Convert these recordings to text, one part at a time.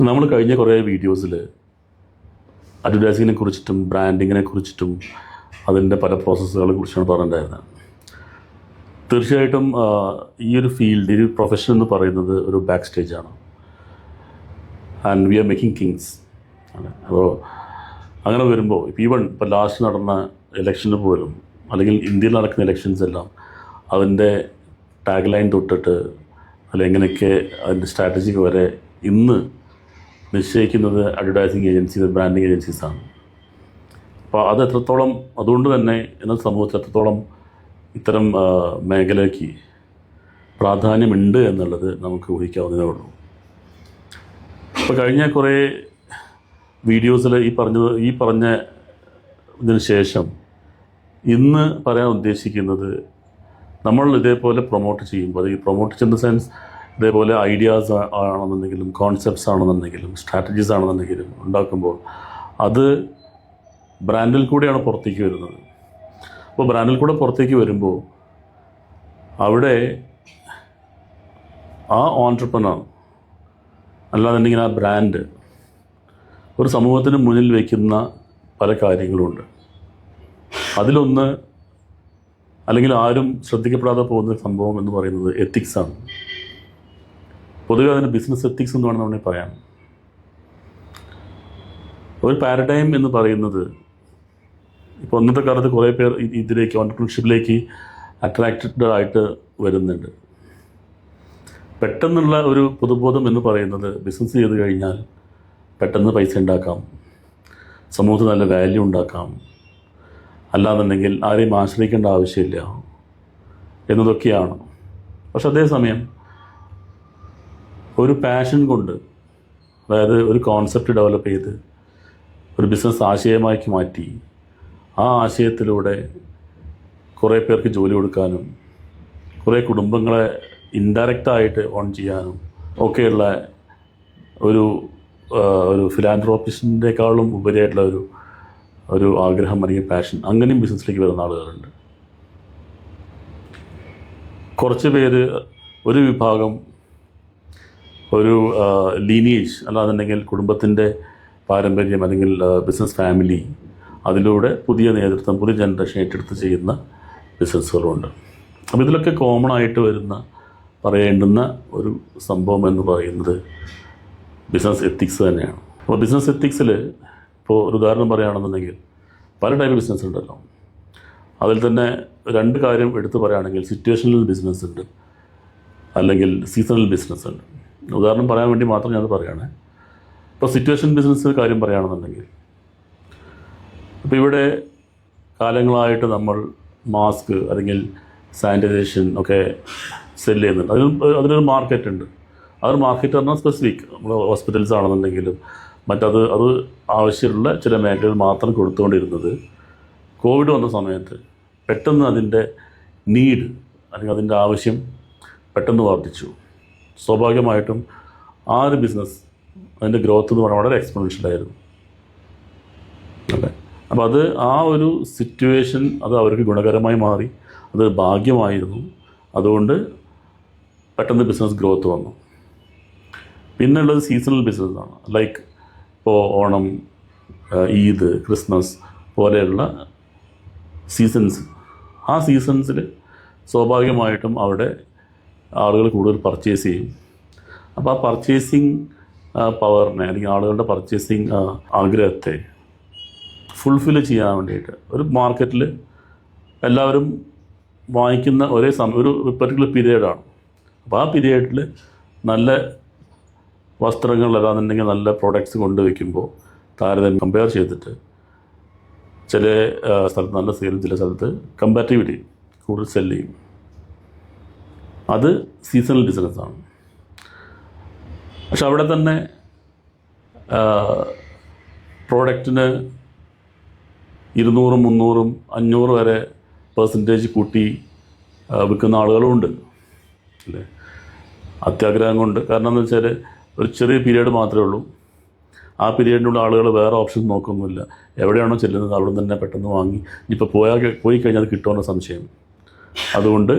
നമ്മൾ കഴിഞ്ഞ കുറേ വീഡിയോസിൽ അഡ്വർടൈസിങ്ങിനെ കുറിച്ചിട്ടും ബ്രാൻഡിങ്ങിനെ കുറിച്ചിട്ടും അതിൻ്റെ പല പ്രോസസ്സുകളെ കുറിച്ചാണ് പറഞ്ഞിട്ടുണ്ടായിരുന്നത്. തീർച്ചയായിട്ടും ഈ ഒരു ഫീൽഡ്, ഈ ഒരു പ്രൊഫഷൻ എന്ന് പറയുന്നത് ഒരു ബാക്ക് സ്റ്റേജാണ്. And we are making kings. അപ്പോൾ അങ്ങനെ വരുമ്പോൾ ഇപ്പോൾ ലാസ്റ്റ് നടന്ന ഇലക്ഷന് പോലും, അല്ലെങ്കിൽ ഇന്ത്യയിൽ നടക്കുന്ന ഇലക്ഷൻസ് എല്ലാം അതിൻ്റെ ടാഗ് ലൈൻ തൊട്ടിട്ട് അല്ലെങ്കിൽ എങ്ങനെയൊക്കെ അതിൻ്റെ സ്ട്രാറ്റജി വരെ ഇന്ന് നിശ്ചയിക്കുന്നത് അഡ്വർടൈസിങ് ഏജൻസീസ്, ബ്രാൻഡിങ് ഏജൻസീസാണ്. അപ്പോൾ അത് എത്രത്തോളം, അതുകൊണ്ട് തന്നെ ഇന്നത്തെ സമൂഹത്തിൽ എത്രത്തോളം ഇത്തരം മേഖലയ്ക്ക് പ്രാധാന്യമുണ്ട് എന്നുള്ളത് നമുക്ക് ഊഹിക്കാവുന്നതേ ഉള്ളൂ. അപ്പോൾ കഴിഞ്ഞ കുറേ വീഡിയോസിൽ ഈ പറഞ്ഞ ഇതിന് ശേഷം ഇന്ന് പറയാൻ ഉദ്ദേശിക്കുന്നത്, നമ്മൾ ഇതേപോലെ പ്രൊമോട്ട് ചെയ്യുമ്പോൾ, ഈ പ്രൊമോട്ട് ചെയ്യുന്ന സെൻസ് ഇതേപോലെ ഐഡിയാസ് ആണെന്നുണ്ടെങ്കിലും കോൺസെപ്റ്റ്സ് ആണെന്നുണ്ടെങ്കിലും സ്ട്രാറ്റജീസ് ആണെന്നുണ്ടെങ്കിലും ഉണ്ടാക്കുമ്പോൾ അത് ബ്രാൻഡിൽ കൂടെയാണ് പുറത്തേക്ക് വരുന്നത്. അപ്പോൾ ബ്രാൻഡിൽ കൂടെ പുറത്തേക്ക് വരുമ്പോൾ അവിടെ ആ ഓൺട്രപ്രനർ അല്ലാന്നുണ്ടെങ്കിൽ ആ ബ്രാൻഡ് ഒരു സമൂഹത്തിന് മുന്നിൽ വയ്ക്കുന്ന പല കാര്യങ്ങളുമുണ്ട്. അതിലൊന്ന്, അല്ലെങ്കിൽ ആരും ശ്രദ്ധിക്കപ്പെടാതെ പോകുന്ന സംഭവം എന്ന് പറയുന്നത് എത്തിക്സാണ്. പൊതുവെ അതിന് ബിസിനസ് എത്തിക്സ് എന്ന് വേണമെങ്കിൽ പറയാം. ഒരു പാരഡൈം എന്ന് പറയുന്നത്, ഇപ്പോൾ ഇന്നത്തെ കാലത്ത് കുറേ പേർ ഇതിലേക്ക്, ഓൺട്രപ്രണർഷിപ്പിലേക്ക് അട്രാക്റ്റഡ് ആയിട്ട് വരുന്നുണ്ട്. പെട്ടെന്നുള്ള ഒരു പൊതുബോധം എന്ന് പറയുന്നത്, ബിസിനസ് ചെയ്ത് കഴിഞ്ഞാൽ പെട്ടെന്ന് പൈസ ഉണ്ടാക്കാം, സമൂഹത്തിൽ നല്ല വാല്യൂ ഉണ്ടാക്കാം, അല്ലാന്നുണ്ടെങ്കിൽ ആരെയും ആശ്രയിക്കേണ്ട ആവശ്യമില്ല എന്നതൊക്കെയാണ്. പക്ഷെ അതേസമയം ഒരു പാഷൻ കൊണ്ട്, അതായത് ഒരു കോൺസെപ്റ്റ് ഡെവലപ്പ് ചെയ്ത് ഒരു ബിസിനസ് ആശയമാക്കി മാറ്റി ആ ആശയത്തിലൂടെ കുറേ പേർക്ക് ജോലി കൊടുക്കാനും കുറേ കുടുംബങ്ങളെ ഇൻഡയറക്റ്റായിട്ട് ഓൺ ചെയ്യാനും ഒക്കെയുള്ള ഒരു ഫിലാന്ത്രോപ്പിസ്റ്റിൻ്റെക്കാളും ഉപരിയായിട്ടുള്ള ഒരു ആഗ്രഹം അല്ലെങ്കിൽ പാഷൻ, അങ്ങനെയും ബിസിനസ്സിലേക്ക് വരുന്ന ആളുകളുണ്ട്. കുറച്ച് പേര്, ഒരു വിഭാഗം ഒരു ലീനിയേജ് അല്ലാന്നുണ്ടെങ്കിൽ കുടുംബത്തിൻ്റെ പാരമ്പര്യം അല്ലെങ്കിൽ ബിസിനസ് ഫാമിലി, അതിലൂടെ പുതിയ നേതൃത്വം, പുതിയ ജനറേഷൻ ഏറ്റെടുത്ത് ചെയ്യുന്ന ബിസിനസ്സുകളുണ്ട്. അപ്പോൾ ഇതിലൊക്കെ കോമൺ ആയിട്ട് പറയേണ്ടുന്ന ഒരു സംഭവം എന്ന് പറയുന്നത് ബിസിനസ് എത്തിക്സ് തന്നെയാണ്. അപ്പോൾ ബിസിനസ് എത്തിക്സിൽ ഇപ്പോൾ ഒരു ഉദാഹരണം പറയുകയാണെന്നുണ്ടെങ്കിൽ പല ടൈപ്പ് ബിസിനസ് ഉണ്ടല്ലോ. അതിൽ തന്നെ രണ്ട് കാര്യം എടുത്തു പറയുകയാണെങ്കിൽ സിറ്റുവേഷണൽ ബിസിനസ് ഉണ്ട്, അല്ലെങ്കിൽ സീസണൽ ബിസിനസ് ഉണ്ട്. ഉദാഹരണം പറയാൻ വേണ്ടി മാത്രം ഞാനത് പറയുകയാണ്. ഇപ്പോൾ സിറ്റുവേഷൻ ബിസിനസ് കാര്യം പറയുകയാണെന്നുണ്ടെങ്കിൽ, ഇപ്പോൾ ഇവിടെ കാലങ്ങളായിട്ട് നമ്മൾ മാസ്ക് അല്ലെങ്കിൽ സാനിറ്റൈസേഷൻ ഒക്കെ സെല്ല് ചെയ്യുന്നുണ്ട്. അതിനൊരു മാർക്കറ്റ് ഉണ്ട്. അതൊരു മാർക്കറ്റ് പറഞ്ഞാൽ സ്പെസിഫിക്, നമ്മൾ ഹോസ്പിറ്റൽസ് ആണെന്നുണ്ടെങ്കിലും അത് ആവശ്യമുള്ള ചില മേഖലകൾ മാത്രം കൊടുത്തുകൊണ്ടിരുന്നത് കോവിഡ് വന്ന സമയത്ത് പെട്ടെന്ന് അതിൻ്റെ നീഡ് അല്ലെങ്കിൽ അതിൻ്റെ ആവശ്യം പെട്ടെന്ന് വർദ്ധിച്ചു. സ്വാഭാവികമായിട്ടും ആ ഒരു ബിസിനസ്, അതിൻ്റെ ഗ്രോത്ത് എന്ന് പറഞ്ഞാൽ വളരെ എക്സ്പോണൻഷ്യലായിരുന്നു അല്ലേ. അപ്പോൾ അത് ആ ഒരു സിറ്റുവേഷൻ അത് അവർക്ക് ഗുണകരമായി മാറി, അത് ഭാഗ്യമായിരുന്നു. അതുകൊണ്ട് പെട്ടെന്ന് ബിസിനസ് ഗ്രോത്ത് വന്നു. പിന്നെയുള്ളത് സീസണൽ ബിസിനസ്സാണ്. ലൈക്ക് ഇപ്പോൾ ഓണം, ഈദ്, ക്രിസ്മസ് പോലെയുള്ള സീസൺസ്. ആ സീസൺസിൽ സ്വാഭാവികമായിട്ടും അവിടെ ആളുകൾ കൂടുതൽ പർച്ചേസ് ചെയ്യും. അപ്പോൾ ആ പർച്ചേസിങ് പവറിനെ, അല്ലെങ്കിൽ ആളുകളുടെ പർച്ചേസിങ് ആഗ്രഹത്തെ ഫുൾഫിൽ ചെയ്യാൻ വേണ്ടിയിട്ട് ഒരു മാർക്കറ്റിൽ എല്ലാവരും വാങ്ങിക്കുന്ന ഒരു പെർട്ടിക്കുലർ പീരീഡാണ്. അപ്പോൾ ആ പീരീഡിൽ നല്ല വസ്ത്രങ്ങൾ അല്ലാന്നുണ്ടെങ്കിൽ നല്ല പ്രോഡക്റ്റ്സ് കൊണ്ടുവയ്ക്കുമ്പോൾ താരതമ്യം കമ്പയർ ചെയ്തിട്ട് ചില സ്ഥലത്ത് നല്ല സെയിൽ, ചില സ്ഥലത്ത് കമ്പാരിറ്റീവ്ലി കൂടുതൽ സെല്ല് ചെയ്യും. അത് സീസണൽ ബിസിനസ്സാണ്. പക്ഷെ അവിടെ തന്നെ പ്രോഡക്റ്റിന് 200, 300, 500 വരെ പെർസെൻറ്റേജ് കൂട്ടി വിൽക്കുന്ന ആളുകളുമുണ്ട് അല്ലേ. അത്യാഗ്രഹം കൊണ്ട്. കാരണം എന്ന് വെച്ചാൽ ഒരു ചെറിയ പീരീഡ് മാത്രമേ ഉള്ളൂ. ആ പീരീഡിനുള്ള ആളുകൾ വേറെ ഓപ്ഷൻ നോക്കുന്നില്ല. എവിടെയാണോ ചെല്ലുന്നത് അവിടെ തന്നെ പെട്ടെന്ന് വാങ്ങി, ഇപ്പോൾ പോയി കഴിഞ്ഞാൽ അത് കിട്ടുമെന്ന സംശയം. അതുകൊണ്ട്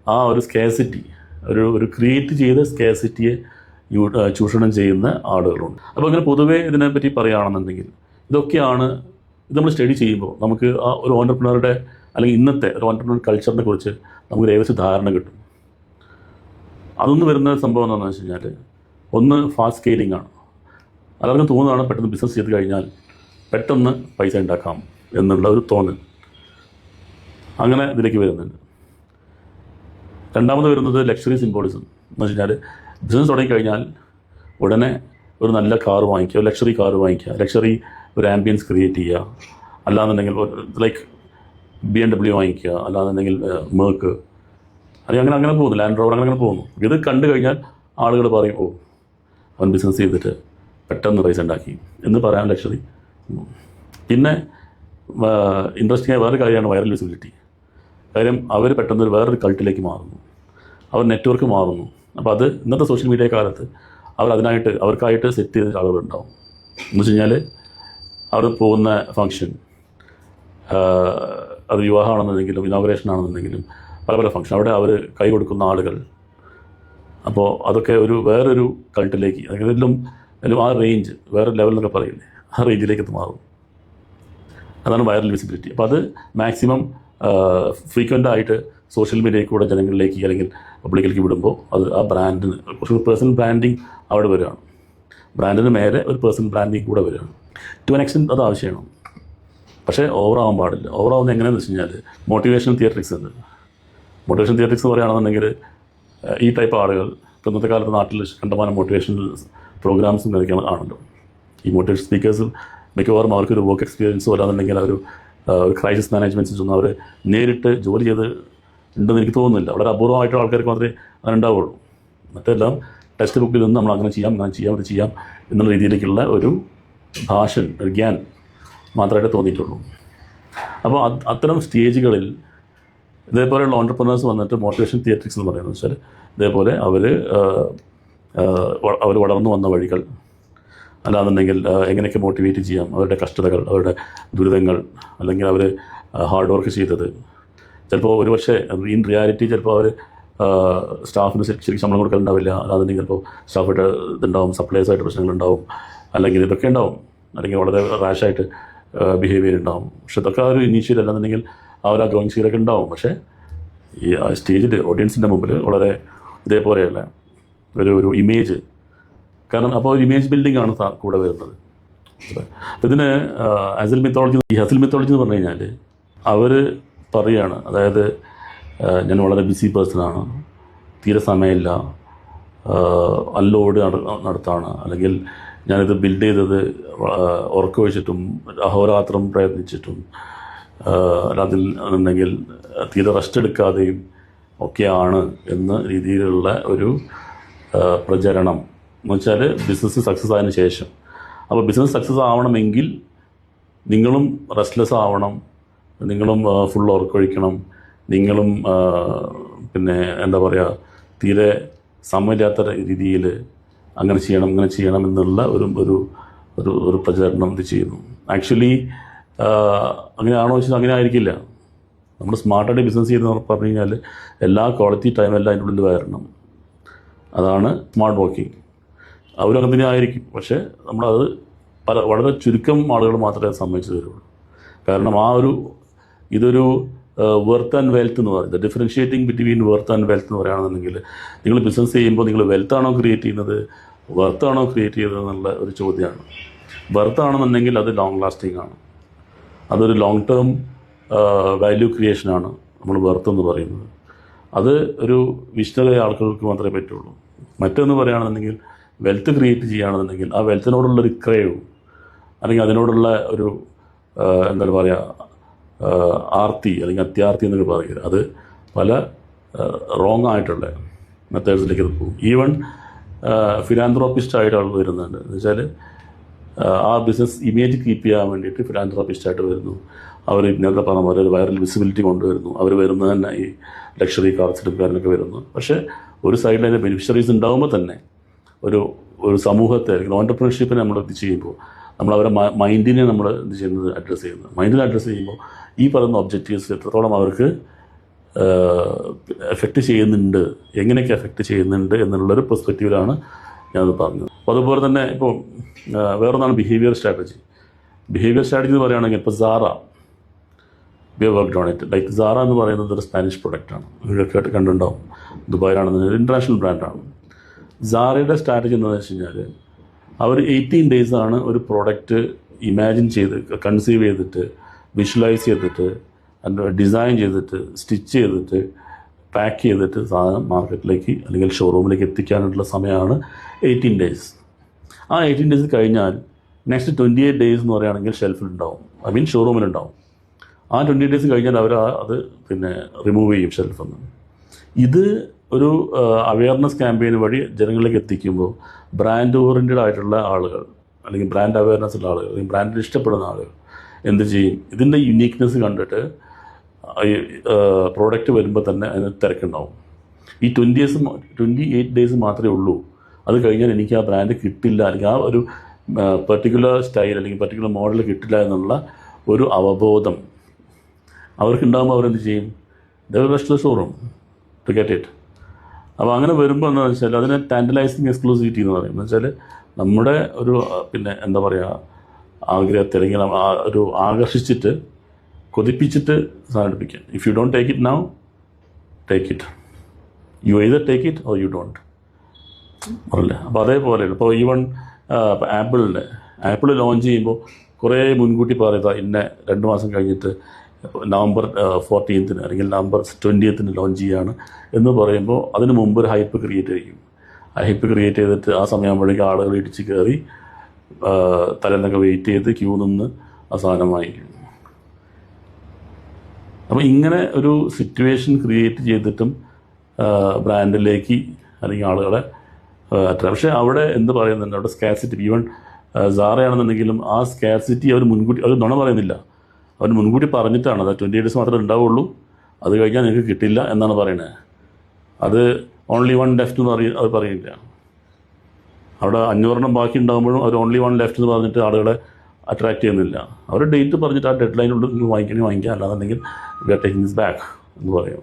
ആ ഒരു സ്കേസിറ്റി, ഒരു ക്രിയേറ്റ് ചെയ്ത സ്കേസിറ്റിയെ ചൂഷണം ചെയ്യുന്ന ആളുകളുണ്ട്. അപ്പോൾ അങ്ങനെ പൊതുവേ ഇതിനെപ്പറ്റി പറയുകയാണെന്നുണ്ടെങ്കിൽ ഇതൊക്കെയാണ് ഇത് നമ്മൾ സ്റ്റഡി ചെയ്യുമ്പോൾ നമുക്ക് ആ ഒരു ഓൻ്റർപ്രണറുടെ അല്ലെങ്കിൽ ഇന്നത്തെ ഒരു ഓൻ്റർപ്രണർ കൾച്ചറിനെ കുറിച്ച് നമുക്ക് ഏകദേശം ധാരണ കിട്ടും. അതൊന്ന് വരുന്ന സംഭവം എന്താണെന്ന് വെച്ച് കഴിഞ്ഞാൽ ഒന്ന് ഫാസ്റ്റ് സ്കെയിലിംഗ് ആണ്. എല്ലാവർക്കും തോന്നുന്നതാണ് പെട്ടെന്ന് ബിസിനസ് ചെയ്ത് കഴിഞ്ഞാൽ പെട്ടെന്ന് പൈസ ഉണ്ടാക്കാം എന്നുള്ള ഒരു തോന്നൽ അങ്ങനെ ഇതിലേക്ക് വരുന്നുണ്ട്. രണ്ടാമത് വരുന്നത് ലക്ഷറി സിംബോളിസം എന്ന് വെച്ച് കഴിഞ്ഞാൽ ബിസിനസ് തുടങ്ങിക്കഴിഞ്ഞാൽ ഉടനെ ഒരു നല്ല കാർ വാങ്ങിക്കുക, ലക്ഷറി കാർ വാങ്ങിക്കുക, ലക്ഷറി ഒരു ആംബിയൻസ് ക്രിയേറ്റ് ചെയ്യുക, അല്ലാന്നുണ്ടെങ്കിൽ ലൈക്ക് BMW വാങ്ങിക്കുക, അല്ലാന്നുണ്ടെങ്കിൽ മേർക്ക് അല്ലെങ്കിൽ അങ്ങനെ പോകുന്നു, ലാൻഡ് റോവർ അങ്ങനെ പോകുന്നു. ഇത് കണ്ടു കഴിഞ്ഞാൽ ആളുകൾ പറയും ഓ അവൻ ബിസിനസ് ചെയ്തിട്ട് പെട്ടെന്ന് പൈസ ഉണ്ടാക്കി എന്ന് പറയാൻ ലക്ഷറി. പിന്നെ ഇൻട്രസ്റ്റിംഗ് ആയ വേറൊരു കാര്യമാണ് വൈറൽ വിസിബിലിറ്റി. കാര്യം അവർ പെട്ടെന്ന് വേറൊരു കൾട്ടിലേക്ക് മാറുന്നു, അവർ നെറ്റ്വർക്ക് മാറുന്നു. അപ്പോൾ അത് ഇന്നത്തെ സോഷ്യൽ മീഡിയ കാലത്ത് അവർക്കായിട്ട് സെറ്റ് ചെയ്ത ആളുകളുണ്ടാവും. എന്ന് വെച്ച് കഴിഞ്ഞാൽ അവർ പോകുന്ന ഫങ്ഷൻ, അത് വിവാഹമാണെന്നുണ്ടെങ്കിലും ഇനോഗ്രേഷൻ ആണെന്നുണ്ടെങ്കിലും പല പല ഫങ്ഷൻ, അവിടെ അവർ കൈ കൊടുക്കുന്ന ആളുകൾ. അപ്പോൾ അതൊക്കെ വേറൊരു കൾട്ടിലേക്ക് എല്ലാം ആ റേഞ്ച് വേറെ ലെവലിലൊക്കെ പറയില്ലേ, ആ റേഞ്ചിലേക്ക് അത് മാറും. അതാണ് വൈറൽ വിസിബിലിറ്റി. അപ്പോൾ അത് മാക്സിമം ഫ്രീക്വൻ്റ് ആയിട്ട് സോഷ്യൽ മീഡിയയിൽ കൂടെ ജനങ്ങളിലേക്ക് അല്ലെങ്കിൽ പബ്ലിക്കിലേക്ക് വിടുമ്പോൾ അത് ആ ബ്രാൻഡിന് കുറച്ച് പേഴ്സണൽ ബ്രാൻഡിങ് അവിടെ വരികയാണ്. ബ്രാൻഡിന് മേലെ ഒരു പേഴ്സണൽ ബ്രാൻഡിങ് കൂടെ വരികയാണ്. ടു ആൻ എക്സ്റ്റെൻറ്റ് അത് ആവശ്യമാണ്, പക്ഷേ ഓവറാവാൻ പാടില്ല. ഓവറാവുന്നത് എങ്ങനെയാണെന്ന് വെച്ച് കഴിഞ്ഞാൽ മോട്ടിവേഷണൽ തിയററ്റിക്സ് ഉണ്ട്. മോട്ടിവേഷൻ തിയററ്റിക്സ് പറയുകയാണെന്നുണ്ടെങ്കിൽ ഈ ടൈപ്പ് ആളുകൾ ഇന്നത്തെ കാലത്ത് നാട്ടിൽ കണ്ടമാനം മോട്ടിവേഷണൽ പ്രോഗ്രാംസും കാര്യങ്ങളും ആണല്ലോ. ഈ മോട്ടിവേഷൻ സ്പീക്കേഴ്സ് മിക്കവാറും അവർക്കൊരു വർക്ക് എക്സ്പീരിയൻസോ അല്ലാന്നുണ്ടെങ്കിൽ ഒരു ക്രൈസിസ് മാനേജ്മെൻറ്റ്സ് ഒന്നും അവർ നേരിട്ട് ജോലി ചെയ്ത് ഉണ്ടെന്ന് എനിക്ക് തോന്നുന്നില്ല. വളരെ അപൂർവമായിട്ടുള്ള ആൾക്കാർക്ക് മാത്രമേ അങ്ങനെ ഉണ്ടാവുള്ളൂ. മറ്റെല്ലാം ടെക്സ്റ്റ് ബുക്കിൽ നിന്ന് നമ്മൾ അങ്ങനെ ചെയ്യാം ഇത് ചെയ്യാം എന്നുള്ള രീതിയിലേക്കുള്ള ഒരു ഭാഷൻ, ഒരു ഗ്യാൻ മാത്രമായിട്ട് തോന്നിയിട്ടുള്ളൂ. അപ്പോൾ അത്തരം സ്റ്റേജുകളിൽ ഇതേപോലെയുള്ള ഓൺട്രപ്രനേഴ്സ് വന്നിട്ട് മോട്ടിവേഷൻ തിയററ്റിക്സ് എന്ന് പറയുന്നത് വെച്ചാൽ ഇതേപോലെ അവർ വളർന്നു വന്ന വഴികൾ, അല്ലാന്നുണ്ടെങ്കിൽ എങ്ങനെയൊക്കെ മോട്ടിവേറ്റ് ചെയ്യാം, അവരുടെ കഷ്ടതകൾ, അവരുടെ ദുരിതങ്ങൾ, അല്ലെങ്കിൽ അവർ ഹാർഡ് വർക്ക് ചെയ്തത്. ചിലപ്പോൾ ഒരുപക്ഷെ ഇൻ റിയാലിറ്റി ചിലപ്പോൾ അവർ സ്റ്റാഫിന് ശരിക്കും ശമ്പളം കൊടുക്കലുണ്ടാവില്ല, അല്ലാന്നുണ്ടെങ്കിൽ ചിലപ്പോൾ സ്റ്റാഫായിട്ട് ഇതുണ്ടാവും, സപ്ലൈസായിട്ട് പ്രശ്നങ്ങളുണ്ടാവും, അല്ലെങ്കിൽ ഇതൊക്കെ ഉണ്ടാവും, അല്ലെങ്കിൽ വളരെ റാഷായിട്ട് ബിഹേവിയർ ഉണ്ടാവും. പക്ഷെ ഇതൊക്കെ ഒരു ഇനീഷ്യൽ അല്ലാന്നുണ്ടെങ്കിൽ ആ ഗ്രോയിങ് സീലൊക്കെ ഉണ്ടാവും. പക്ഷേ ഈ സ്റ്റേജിൽ ഓഡിയൻസിൻ്റെ മുമ്പിൽ വളരെ ഇതേപോലെയല്ല ഒരു ഇമേജ്, കാരണം അപ്പോൾ ഒരു ഇമേജ് ബിൽഡിംഗ് ആണ് കൂടെ വരുന്നത്. അപ്പോൾ ഇതിന് ഹസിൽ മിത്തോളജി എന്ന് പറഞ്ഞു കഴിഞ്ഞാൽ അവർ പറയുകയാണ്, അതായത് ഞാൻ വളരെ ബിസി പേഴ്സണാണ്, തീരെ സമയമില്ല, അൺലോഡ് നടത്താണ്, അല്ലെങ്കിൽ ഞാനിത് ബിൽഡ് ചെയ്തത് ഉറക്കമൊഴിച്ചിട്ടും അഹോരാത്രം പ്രയത്നിച്ചിട്ടും അല്ലാന്നുണ്ടെങ്കിൽ തീരെ റെസ്റ്റ് എടുക്കാതെയും ഒക്കെയാണ് എന്ന രീതിയിലുള്ള ഒരു പ്രചരണം എന്ന് വെച്ചാൽ ബിസിനസ് സക്സസ് ആയതിനു ശേഷം. അപ്പോൾ ബിസിനസ് സക്സസ് ആവണമെങ്കിൽ നിങ്ങളും റെസ്റ്റ്ലെസ് ആവണം, നിങ്ങളും ഫുൾ ഉറക്കൊഴിക്കണം, നിങ്ങളും പിന്നെ എന്താ പറയുക തീരെ സമയമില്ലാത്ത രീതിയിൽ അങ്ങനെ ചെയ്യണം എന്നുള്ള ഒരു പ്രചരണം ഇത് ചെയ്യുന്നു. ആക്ച്വലി അങ്ങനെയാണോ വെച്ചാൽ അങ്ങനെ ആയിരിക്കില്ല. നമ്മൾ സ്മാർട്ടായിട്ട് ബിസിനസ് ചെയ്യുന്നവർ പറഞ്ഞു കഴിഞ്ഞാൽ എല്ലാ ക്വാളിറ്റി ടൈം എല്ലാം അതിൻ്റെ ഉള്ളിൽ വരണം. അതാണ് സ്മാർട്ട് വർക്കിംഗ്. അവരങ്ങനെ തന്നെ ആയിരിക്കും. പക്ഷേ നമ്മളത് വളരെ ചുരുക്കം ആളുകൾ മാത്രമേ സമ്മതിച്ചു തരുള്ളൂ. കാരണം ഇതൊരു വെർത്ത് ആൻഡ് വെൽത്ത് എന്ന് പറയുന്നത്, differentiating between Worth and wealth എന്ന് പറയുകയാണെന്നുണ്ടെങ്കിൽ നിങ്ങൾ ബിസിനസ് ചെയ്യുമ്പോൾ നിങ്ങൾ വെൽത്താണോ ക്രിയേറ്റ് ചെയ്യുന്നത്, വെർത്താണോ ക്രിയേറ്റ് ചെയ്യുന്നത് എന്നുള്ള ഒരു ചോദ്യമാണ്. വെർത്താണെന്നുണ്ടെങ്കിൽ അത് ലോങ് ലാസ്റ്റിംഗ് ആണ്, അതൊരു ലോങ് ടേം വാല്യൂ ക്രിയേഷനാണ് നമ്മൾ വെർത്ത് എന്ന് പറയുന്നത്. അത് ഒരു വിശദമായ ആൾക്കാർക്ക് മാത്രമേ പറ്റുള്ളൂ. മറ്റൊന്ന് പറയുകയാണെന്നുണ്ടെങ്കിൽ വെൽത്ത് ക്രിയേറ്റ് ചെയ്യുകയാണെന്നുണ്ടെങ്കിൽ ആ വെൽത്തിനോടുള്ളൊരു ക്രേവ് അല്ലെങ്കിൽ അതിനോടുള്ള ഒരു എന്താ പറയുക ആർത്തി അല്ലെങ്കിൽ അത്യാർത്തി എന്നൊക്കെ പറയുക, അത് പല റോങ് ആയിട്ടുള്ള മെത്തേഡ്സിലേക്ക് പോകും. ഈവൻ ഫിലാന്ത്രോപ്പിസ്റ്റ് ആയിട്ട് ആൾ വരുന്നുണ്ട്. എന്ന് വെച്ചാൽ ആ ബിസിനസ് ഇമേജ് കീപ്പ് ചെയ്യാൻ വേണ്ടിയിട്ട് ഫിലാന്ത്രോപ്പിസ്റ്റായിട്ട് വരുന്നു. അവർ ഇന്നത്തെ പറഞ്ഞ പോലെ ഒരു വൈറൽ വിസിബിലിറ്റി കൊണ്ടുവരുന്നു. അവർ വരുന്നത് തന്നെ ഈ ലക്ഷറി കാർസ് എടുക്കാനൊക്കെ വരുന്നു. പക്ഷേ ഒരു സൈഡിൽ അതിൻ്റെ ബെനിഫിഷ്യറീസ് ഉണ്ടാകുമ്പോൾ തന്നെ ഒരു സമൂഹത്തെ അല്ലെങ്കിൽ ഓൺടർപ്രണർഷിപ്പിനെ നമ്മൾ ഇത് ചെയ്യുമ്പോൾ നമ്മൾ അവരുടെ മൈൻഡിനെ നമ്മൾ ഇത് ചെയ്യുന്നത് അഡ്രസ്സ് ചെയ്യുമ്പോൾ ഈ പറയുന്ന ഒബ്ജക്റ്റീവ്സ് എത്രത്തോളം അവർക്ക് എഫക്റ്റ് ചെയ്യുന്നുണ്ട്, എങ്ങനെയൊക്കെ എഫക്റ്റ് ചെയ്യുന്നുണ്ട് എന്നുള്ളൊരു പെർസ്പെക്റ്റീവിലാണ് ഞാനത് പറഞ്ഞത്. അപ്പോൾ അതുപോലെ തന്നെ ഇപ്പോൾ വേറൊന്നാണ് ബിഹേവിയർ സ്ട്രാറ്റജി. ബിഹേവിയർ സ്ട്രാറ്റജി എന്ന് പറയുകയാണെങ്കിൽ ഇപ്പോൾ Zara, we have worked on it. Like Zara എന്ന് പറയുന്നത് ഒരു സ്പാനിഷ് പ്രൊഡക്റ്റാണ്, നിങ്ങൾക്ക് കണ്ടിട്ടുണ്ടാവും. ദുബായിലാണെന്ന് ഇൻ്റർനാഷണൽ ബ്രാൻഡാണ്. സാറയുടെ സ്ട്രാറ്റജി എന്താണെന്ന് വെച്ച് കഴിഞ്ഞാൽ അവർ 18 ഡേയ്സാണ് ഒരു പ്രോഡക്റ്റ് ഇമാജിൻ ചെയ്ത് കൺസീവ് ചെയ്തിട്ട് വിഷ്വലൈസ് ചെയ്തിട്ട് ഡിസൈൻ ചെയ്തിട്ട് സ്റ്റിച്ച് ചെയ്തിട്ട് പാക്ക് ചെയ്തിട്ട് സാധനം മാർക്കറ്റിലേക്ക് അല്ലെങ്കിൽ ഷോറൂമിലേക്ക് എത്തിക്കാനുള്ള സമയമാണ് 18 ഡേയ്സ്. ആ 18 ഡേയ്സ് കഴിഞ്ഞാൽ നെക്സ്റ്റ് 28 ഡേയ്സ് എന്ന് പറയുകയാണെങ്കിൽ ഷെൽഫിലുണ്ടാവും, ഐ മീൻ ഷോറൂമിലുണ്ടാവും. ആ 28 ഡേയ്സ് കഴിഞ്ഞാൽ അവർ അത് പിന്നെ റിമൂവ് ചെയ്യും ഷെൽഫിൽ നിന്ന്. ഇത് ഒരു അവയർനെസ് ക്യാമ്പയിൻ വഴി ജനങ്ങളിലേക്ക് എത്തിക്കുമ്പോൾ ബ്രാൻഡ് ഓറിയൻറ്റഡ് ആയിട്ടുള്ള ആളുകൾ അല്ലെങ്കിൽ ബ്രാൻഡ് അവയർനെസ് ഉള്ള ആളുകൾ അല്ലെങ്കിൽ ബ്രാൻഡിൽ ഇഷ്ടപ്പെടുന്ന ആളുകൾ എന്ത് ചെയ്യും, ഇതിൻ്റെ യുണീക്നെസ് കണ്ടിട്ട് പ്രോഡക്റ്റ് വരുമ്പോൾ തന്നെ അതിന് തിരക്കുണ്ടാവും. ഈ 28 ഡേയ്സ് മാത്രമേ ഉള്ളൂ, അത് കഴിഞ്ഞാൽ എനിക്ക് ആ ബ്രാൻഡ് കിട്ടില്ല അല്ലെങ്കിൽ ആ ഒരു പെർട്ടിക്കുലർ സ്റ്റൈൽ അല്ലെങ്കിൽ പെർട്ടിക്കുലർ മോഡൽ കിട്ടില്ല എന്നുള്ള ഒരു അവബോധം അവർക്കുണ്ടാകുമ്പോൾ അവരെന്ത് ചെയ്യും, they will rush to the showroom to get it. അപ്പോൾ അങ്ങനെ വരുമ്പോൾ എന്താണെന്ന് വെച്ചാൽ അതിനെ ടാൻഡലൈസിങ് എക്സ്ക്ലൂസിവിറ്റി എന്ന് പറയും. എന്ന് വെച്ചാൽ നമ്മുടെ ഒരു പിന്നെ എന്താ പറയുക ആഗ്രഹത്തെ അല്ലെങ്കിൽ ഒരു ആകർഷിച്ചിട്ട് കൊതിപ്പിച്ചിട്ട് സാധനം എടുപ്പിക്കുക. If you don't take it now, take it, you either take it or you don't പറയില്ല. അപ്പോൾ അതേപോലെയാണ് ഇപ്പോൾ ഈവൺ ആപ്പിൾ ലോഞ്ച് ചെയ്യുമ്പോൾ കുറേ മുൻകൂട്ടി പറയുക ഇന്ന 2 മാസം കഴിഞ്ഞിട്ട് നവംബർ 14 അല്ലെങ്കിൽ നവംബർ 20 ലോഞ്ച് ചെയ്യുകയാണ് എന്ന് പറയുമ്പോൾ അതിന് മുമ്പ് ഒരു ഹൈപ്പ് ക്രിയേറ്റ് ചെയ്യും. ആ ഹൈപ്പ് ക്രിയേറ്റ് ചെയ്തിട്ട് ആ സമയമാകുമ്പോഴേക്കും ആളുകൾ ഇടിച്ച് കയറി തലേന്നൊക്കെ വെയിറ്റ് ചെയ്ത് ക്യൂ നിന്ന് ആ സാധനം വാങ്ങിക്കും. അപ്പോൾ ഇങ്ങനെ ഒരു സിറ്റുവേഷൻ ക്രിയേറ്റ് ചെയ്തിട്ടും ബ്രാൻഡിലേക്ക് അല്ലെങ്കിൽ ആളുകളെ പക്ഷേ അവിടെ എന്ത് പറയുന്നുണ്ട്, അവിടെ സ്കാർസിറ്റി, ഈവൻ സാറയാണെന്നുണ്ടെങ്കിലും ആ സ്കാർസിറ്റി അവർ മുൻകൂട്ടി അവർ നുണ പറയുന്നില്ല, അവർ മുൻകൂട്ടി പറഞ്ഞിട്ടാണ് അത് 28 ഡേയ്സ് മാത്രമേ ഉണ്ടാവുള്ളൂ, അത് കഴിഞ്ഞാൽ നിങ്ങൾക്ക് കിട്ടില്ല എന്നാണ് പറയുന്നത്. അത് ഓൺലി 1 ലെഫ്റ്റ് എന്ന് അവർ പറയില്ല. അവിടെ 500 ബാക്കി ഉണ്ടാകുമ്പോഴും അവർ ഓൺലി 1 ലെഫ്റ്റ് എന്ന് പറഞ്ഞിട്ട് ആളുകളെ അട്രാക്റ്റ് ചെയ്യുന്നില്ല. അവർ ഡേറ്റ് പറഞ്ഞിട്ട് ആ ഡെഡ് ലൈനുള്ളിൽ വാങ്ങിക്കണമെങ്കിൽ വാങ്ങിക്കാം, അല്ലാന്നുണ്ടെങ്കിൽ we are taking this back എന്ന് പറയും.